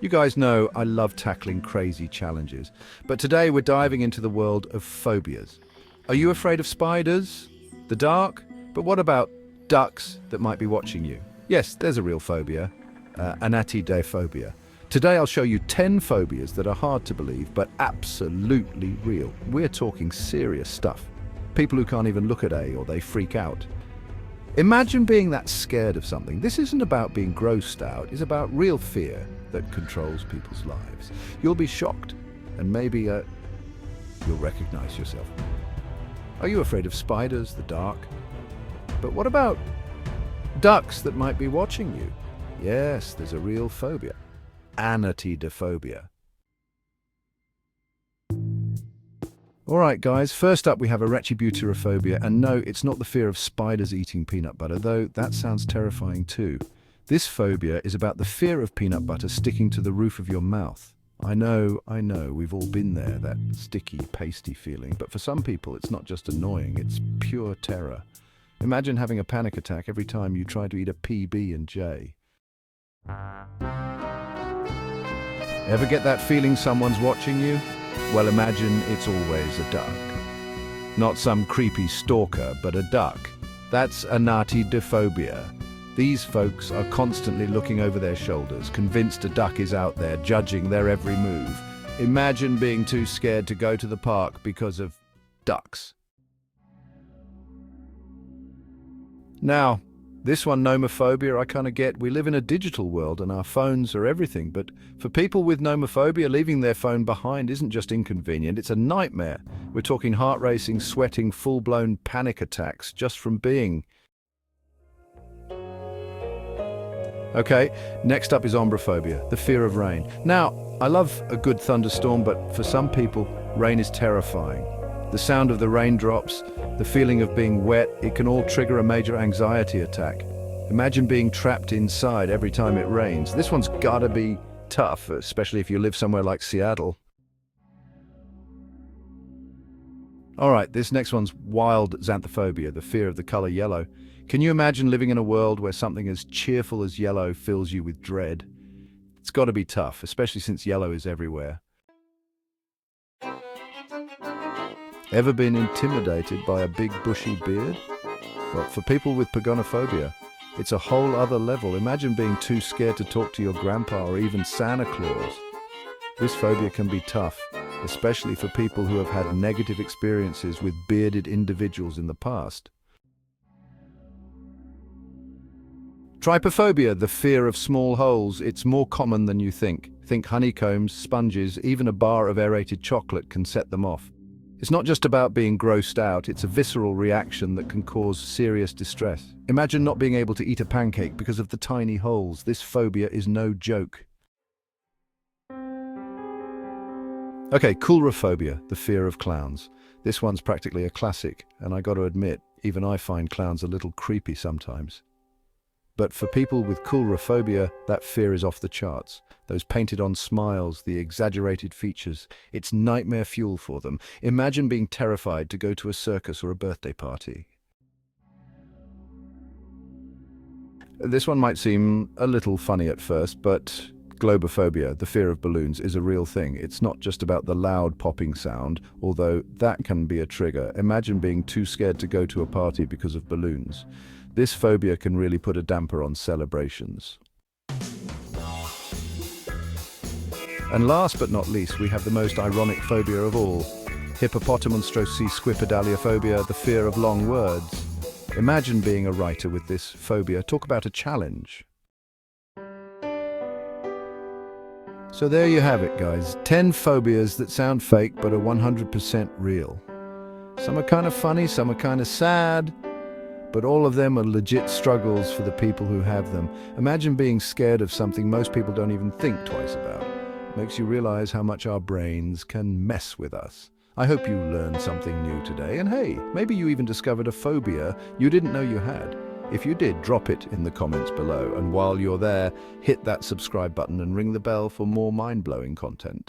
You guys know I love tackling crazy challenges, but today we're diving into the world of phobias. Are you afraid of spiders? The dark? But what about ducks that might be watching you? Yes, there's a real phobia, anatidaphobia. Today I'll show you 10 phobias that are hard to believe, but absolutely real. We're talking serious stuff. People who can't even look at or they freak out. Imagine being that scared of something. This isn't about being grossed out, it's about real fear that controls people's lives. You'll be shocked, and maybe you'll recognize yourself. Are you afraid of spiders, the dark? But what about ducks that might be watching you? Yes, there's a real phobia. Anatidaphobia. Alright guys, first up we have erechibutyrophobia, and no, it's not the fear of spiders eating peanut butter, though that sounds terrifying too. This phobia is about the fear of peanut butter sticking to the roof of your mouth. I know, we've all been there, that sticky, pasty feeling, but for some people it's not just annoying, it's pure terror. Imagine having a panic attack every time you try to eat a PB&J. Ever get that feeling someone's watching you? Well, imagine it's always a duck. Not some creepy stalker, but a duck. That's anatidaphobia. These folks are constantly looking over their shoulders, convinced a duck is out there, judging their every move. Imagine being too scared to go to the park because of ducks. Now, this one, nomophobia, I kind of get. We live in a digital world and our phones are everything, but for people with nomophobia, leaving their phone behind isn't just inconvenient, it's a nightmare. We're talking heart racing, sweating, full-blown panic attacks just from being. Okay, next up is ombrophobia, the fear of rain. Now, I love a good thunderstorm, but for some people, rain is terrifying. The sound of the raindrops, the feeling of being wet, it can all trigger a major anxiety attack. Imagine being trapped inside every time it rains. This one's gotta be tough, especially if you live somewhere like Seattle. Alright, this next one's wild xanthophobia, the fear of the color yellow. Can you imagine living in a world where something as cheerful as yellow fills you with dread? It's gotta be tough, especially since yellow is everywhere. Ever been intimidated by a big bushy beard? Well, for people with pagonophobia, it's a whole other level. Imagine being too scared to talk to your grandpa or even Santa Claus. This phobia can be tough, especially for people who have had negative experiences with bearded individuals in the past. Trypophobia, the fear of small holes. It's more common than you think. Think honeycombs, sponges, even a bar of aerated chocolate can set them off. It's not just about being grossed out, it's a visceral reaction that can cause serious distress. Imagine not being able to eat a pancake because of the tiny holes. This phobia is no joke. Okay, coulrophobia, the fear of clowns. This one's practically a classic, and I gotta admit, even I find clowns a little creepy sometimes. But for people with coulrophobia, that fear is off the charts. Those painted-on smiles, the exaggerated features, it's nightmare fuel for them. Imagine being terrified to go to a circus or a birthday party. This one might seem a little funny at first, but globophobia, the fear of balloons, is a real thing. It's not just about the loud popping sound, although that can be a trigger. Imagine being too scared to go to a party because of balloons. This phobia can really put a damper on celebrations. And last but not least, we have the most ironic phobia of all, hippopotamonstrosequipedaliophobia, the fear of long words. Imagine being a writer with this phobia. Talk about a challenge. So there you have it, guys. 10 phobias that sound fake but are 100% real. Some are kind of funny, some are kind of sad, but all of them are legit struggles for the people who have them. Imagine being scared of something most people don't even think twice about. It makes you realize how much our brains can mess with us. I hope you learned something new today, and hey, maybe you even discovered a phobia you didn't know you had. If you did, drop it in the comments below, and while you're there, hit that subscribe button and ring the bell for more mind-blowing content.